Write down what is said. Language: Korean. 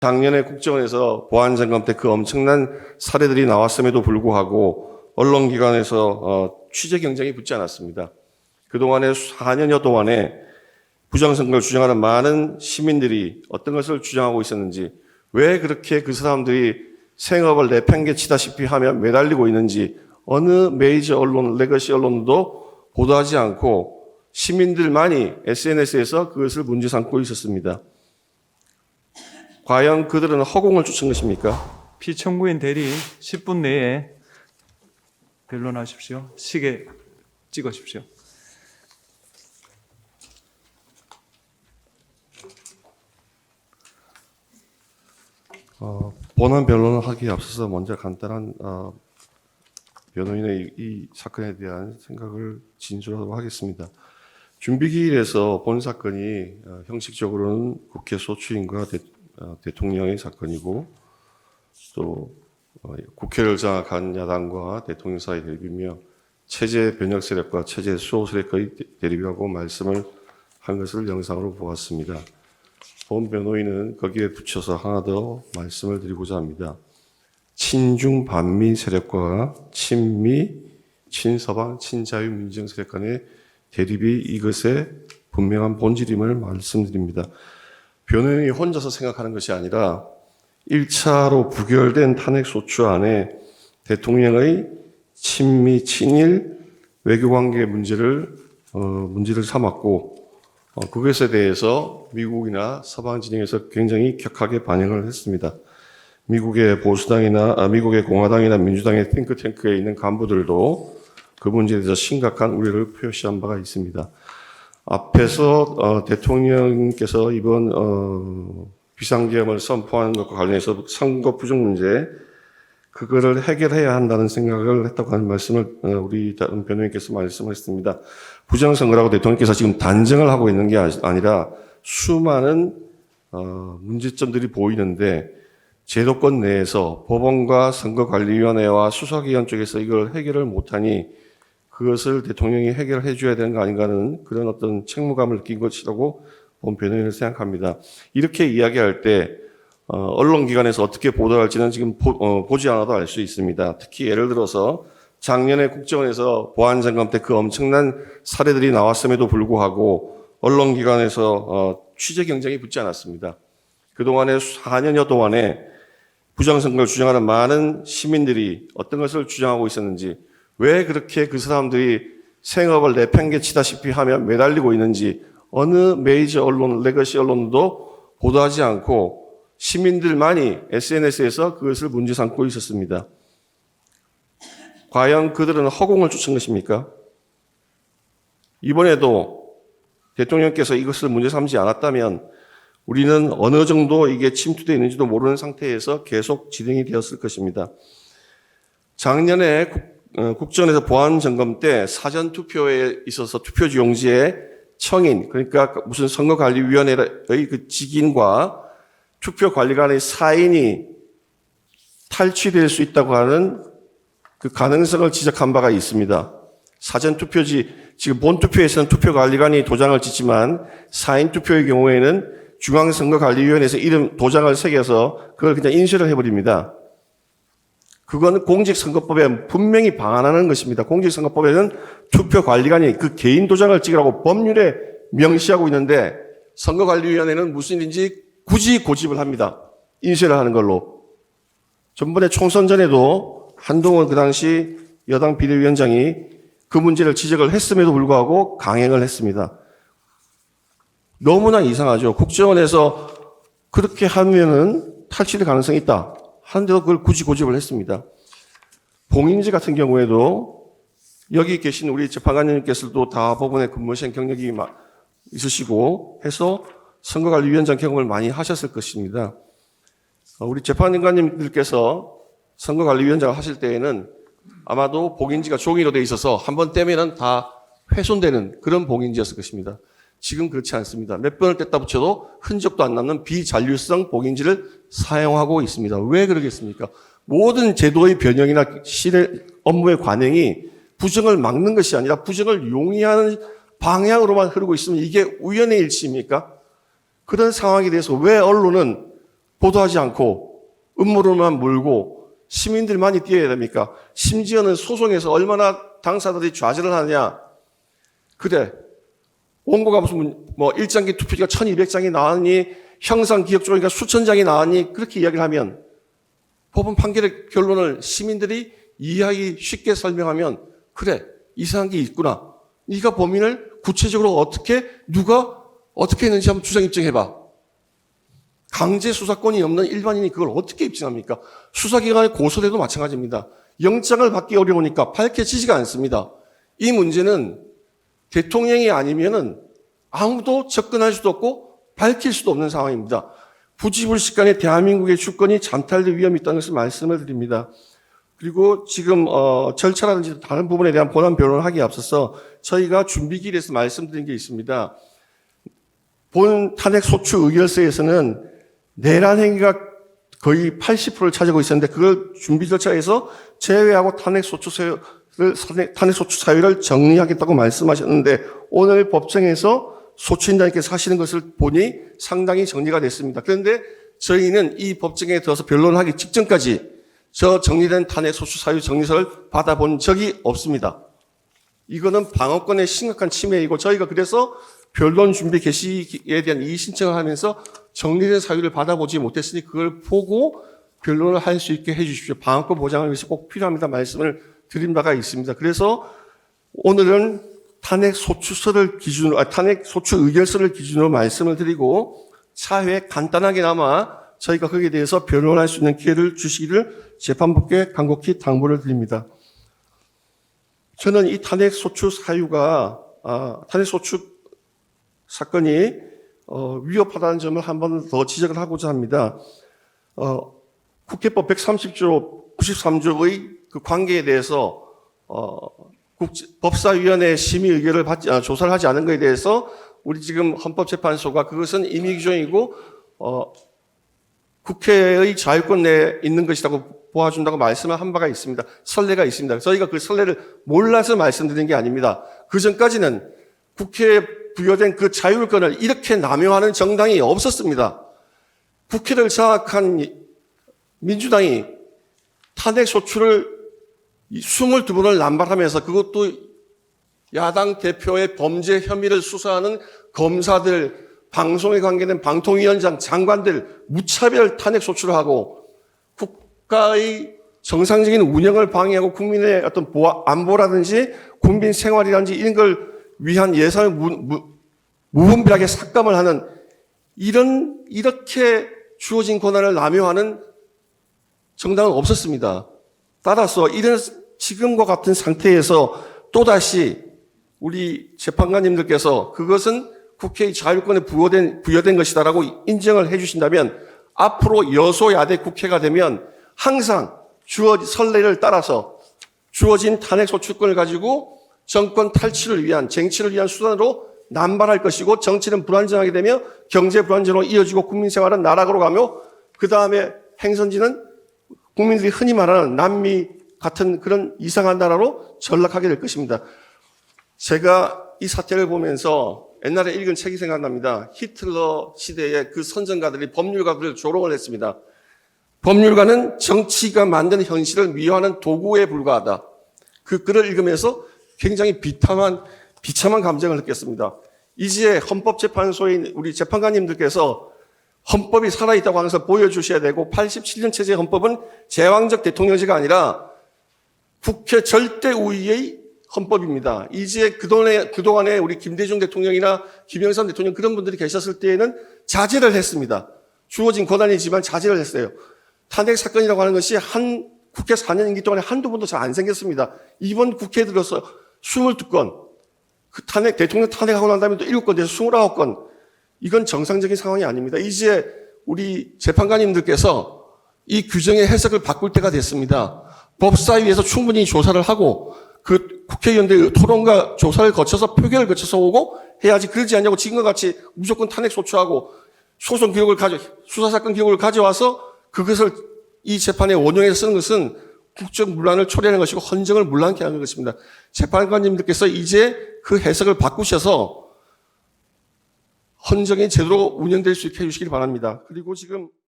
작년에 국정원에서 보안점검 때 그 엄청난 사례들이 나왔음에도 불구하고 언론기관에서 취재 경쟁이 붙지 않았습니다. 그동안에 4년여 동안에 부정선거를 주장하는 많은 시민들이 어떤 것을 주장하고 있었는지, 왜 그렇게 그 사람들이 생업을 내팽개치다시피 하며 매달리고 있는지 어느 메이저 언론, 레거시 언론도 보도하지 않고 시민들만이 SNS에서 그것을 문제 삼고 있었습니다. 과연 그들은 허공을 쫓은 것입니까? 피청구인 대리 10분 내에 변론하십시오. 시계 찍으십시오. 본안 변론을 하기에 앞서서 먼저 간단한 변호인의 이 사건에 대한 생각을 진술하도록 하겠습니다. 준비기일에서 본 사건이 형식적으로는 국회 소추인과 대통령의 사건이고, 또 국회를 장악한 야당과 대통령 사이 대립이며 체제 변혁 세력과 체제 수호 세력의 대립이라고 말씀을 한 것을 영상으로 보았습니다. 본 변호인은 거기에 붙여서 하나 더 말씀을 드리고자 합니다. 친중 반미 세력과 친미, 친서방, 친자유 민정 세력 간의 대립이 이것의 분명한 본질임을 말씀드립니다. 변호인이 혼자서 생각하는 것이 아니라 1차로 부결된 탄핵소추 안에 대통령의 친미, 친일 외교관계 문제를 삼았고, 그것에 대해서 미국이나 서방 진영에서 굉장히 격하게 반응을 했습니다. 미국의 보수당이나 미국의 공화당이나 민주당의 탱크탱크에 있는 간부들도 그 문제에 대해서 심각한 우려를 표시한 바가 있습니다. 앞에서 대통령께서 이번 비상계엄을 선포하는 것과 관련해서 선거 부정 문제, 그거를 해결해야 한다는 생각을 했다고 하는 말씀을 우리 다른 변호인께서 말씀하셨습니다. 부정선거라고 대통령께서 지금 단정을 하고 있는 게 아니라 수많은 문제점들이 보이는데, 제도권 내에서 법원과 선거관리위원회와 수사기관 쪽에서 이걸 해결을 못하니 그것을 대통령이 해결해 줘야 되는 거 아닌가 하는 그런 어떤 책무감을 느낀 것이라고 본 변호인을 생각합니다. 이렇게 이야기할 때 언론기관에서 어떻게 보도할지는 지금 보지 않아도 알 수 있습니다. 특히 예를 들어서 작년에 국정원에서 보안점검 때 그 엄청난 사례들이 나왔음에도 불구하고 언론기관에서 취재 경쟁이 붙지 않았습니다. 그동안에 4년여 동안에 부정선거를 주장하는 많은 시민들이 어떤 것을 주장하고 있었는지, 왜 그렇게 그 사람들이 생업을 내팽개치다시피 하며 매달리고 있는지 어느 메이저 언론, 레거시 언론도 보도하지 않고 시민들만이 SNS에서 그것을 문제 삼고 있었습니다. 과연 그들은 허공을 쫓은 것입니까? 이번에도 대통령께서 이것을 문제 삼지 않았다면 우리는 어느 정도 이게 침투되어 있는지도 모르는 상태에서 계속 진행이 되었을 것입니다. 작년에 국정원에서 보안점검 때 사전투표에 있어서 투표지 용지에 청인, 그러니까 무슨 선거관리위원회의 그 직인과 투표관리관의 사인이 탈취될 수 있다고 하는 그 가능성을 지적한 바가 있습니다. 사전투표지, 지금 본투표에서는 투표관리관이 도장을 찍지만 사인투표의 경우에는 중앙선거관리위원회에서 이름 도장을 새겨서 그걸 그냥 인쇄를 해버립니다. 그건 공직선거법에 분명히 방한하는 것입니다. 공직선거법에는 투표관리관이 그 개인 도장을 찍으라고 법률에 명시하고 있는데 선거관리위원회는 무슨 일인지 굳이 고집을 합니다. 인쇄를 하는 걸로. 전번에 총선 전에도 한동훈 그 당시 여당 비대위원장이 그 문제를 지적을 했음에도 불구하고 강행을 했습니다. 너무나 이상하죠. 국정원에서 그렇게 하면은 탈취될 가능성이 있다 하는데도 그걸 굳이 고집을 했습니다. 봉인지 같은 경우에도 여기 계신 우리 재판관님께서도 다 법원에 근무하신 경력이 있으시고 해서 선거관리위원장 경험을 많이 하셨을 것입니다. 우리 재판관님들께서 선거관리위원장을 하실 때에는 아마도 봉인지가 종이로 되어 있어서 한번 떼면은 다 훼손되는 그런 봉인지였을 것입니다. 지금 그렇지 않습니다. 몇 번을 뗐다 붙여도 흔적도 안 남는 비잔류성 봉인지를 사용하고 있습니다. 왜 그러겠습니까? 모든 제도의 변형이나 실의 업무의 관행이 부정을 막는 것이 아니라 부정을 용이하는 방향으로만 흐르고 있으면 이게 우연의 일치입니까? 그런 상황에 대해서 왜 언론은 보도하지 않고 음모론만 몰고 시민들만이 뛰어야 됩니까? 심지어는 소송에서 얼마나 당사자들이 좌절을 하느냐. 그래, 원고가 무슨 뭐 1장기 투표지가 1200장이 나왔니? 형상기억조니까 수천 장이 나왔니? 그렇게 이야기를 하면 법원 판결의 결론을 시민들이 이해하기 쉽게 설명하면 그래, 이상한 게 있구나. 네가 범인을 구체적으로 누가 어떻게 했는지 한번 주장 입증해봐. 강제 수사권이 없는 일반인이 그걸 어떻게 입증합니까? 수사기관의 고소대도 마찬가지입니다. 영장을 받기 어려우니까 밝혀지지가 않습니다. 이 문제는 대통령이 아니면은 아무도 접근할 수도 없고 밝힐 수도 없는 상황입니다. 부지불식간에 대한민국의 주권이 잠탈될 위험이 있다는 것을 말씀을 드립니다. 그리고 지금 절차라든지 다른 부분에 대한 본안 변론을 하기에 앞서서 저희가 준비기일에서 말씀드린 게 있습니다. 본 탄핵 소추 의결서에서는 내란 행위가 거의 80%를 차지하고 있었는데 그걸 준비 절차에서 제외하고 탄핵 소추 사유를 정리하겠다고 말씀하셨는데 오늘 법정에서 소추인단께서 하시는 것을 보니 상당히 정리가 됐습니다. 그런데 저희는 이 법정에 들어서 변론하기 직전까지 저 정리된 탄핵 소추 사유 정리서를 받아본 적이 없습니다. 이거는 방어권의 심각한 침해이고 저희가 그래서 변론 준비 개시에 대한 이의 신청을 하면서 정리된 사유를 받아보지 못했으니 그걸 보고 변론을 할 수 있게 해 주십시오. 방어권 보장을 위해서 꼭 필요합니다. 말씀을 드린 바가 있습니다. 그래서 오늘은 탄핵 소추 의결서를 기준으로 말씀을 드리고 차후에 간단하게나마 저희가 거기에 대해서 변론할 수 있는 기회를 주시기를 재판부께 간곡히 당부를 드립니다. 저는 이 탄핵 소추 사건이 위협하다는 점을 한 번 더 지적을 하고자 합니다. 국회법 130조 93조의 그 관계에 대해서 법사위원회 심의 의결을 조사를 하지 않은 것에 대해서 우리 지금 헌법재판소가 그것은 임의규정이고 국회의 자유권 내에 있는 것이라고 보아준다고 말씀을 한 바가 있습니다. 선례가 있습니다. 저희가 그 선례를 몰라서 말씀드린 게 아닙니다. 그 전까지는 국회에 부여된 그 자율권을 이렇게 남용하는 정당이 없었습니다. 국회를 장악한 민주당이 탄핵 소추를 22번을 남발하면서 그것도 야당 대표의 범죄 혐의를 수사하는 검사들, 방송에 관계된 방통위원장, 장관들 무차별 탄핵 소추를 하고 국가의 정상적인 운영을 방해하고 국민의 어떤 안보라든지 국민 생활이라든지 이런 걸 위한 예산을 무분별하게 삭감을 하는 이렇게 주어진 권한을 남용하는 정당은 없었습니다. 따라서 이런 지금과 같은 상태에서 또다시 우리 재판관님들께서 그것은 국회의 자율권에 부여된 것이다라고 인정을 해 주신다면 앞으로 여소야대 국회가 되면 항상 선례를 따라서 주어진 탄핵 소추권을 가지고 정권 탈취를 위한 쟁취를 위한 수단으로 남발할 것이고 정치는 불안정하게 되며 경제 불안정으로 이어지고 국민 생활은 나락으로 가며 그 다음에 행선지는 국민들이 흔히 말하는 남미 같은 그런 이상한 나라로 전락하게 될 것입니다. 제가 이 사태를 보면서 옛날에 읽은 책이 생각납니다. 히틀러 시대의 그 선전가들이 법률가들을 조롱을 했습니다. 법률가는 정치가 만든 현실을 미화하는 도구에 불과하다. 그 글을 읽으면서 굉장히 비참한 감정을 느꼈습니다. 이제 헌법재판소인 우리 재판관님들께서 헌법이 살아있다고 하는 것을 보여주셔야 되고 87년 체제 헌법은 제왕적 대통령제가 아니라 국회 절대 우위의 헌법입니다. 이제 그동안에 우리 김대중 대통령이나 김영삼 대통령 그런 분들이 계셨을 때에는 자제를 했습니다. 주어진 권한이지만 자제를 했어요. 탄핵 사건이라고 하는 것이 한 국회 4년 임기 동안에 한두 번도 잘 안 생겼습니다. 이번 국회에 들어서 22건, 그 대통령 탄핵하고 난 다음에 또 7건 돼서 29건, 이건 정상적인 상황이 아닙니다. 이제 우리 재판관님들께서 이 규정의 해석을 바꿀 때가 됐습니다. 법사위에서 충분히 조사를 하고 그 국회의원들의 토론과 조사를 거쳐서 표결을 거쳐서 오고 해야지 그러지 않냐고 지금과 같이 무조건 탄핵 소추하고 수사사건 기록을 가져와서 그것을 이 재판에 원용해서 쓰는 것은 국정문란을 초래하는 것이고 헌정을 문란케 하는 것입니다. 재판관님들께서 이제 그 해석을 바꾸셔서 헌정이 제대로 운영될 수 있게 해주시기 바랍니다. 그리고 지금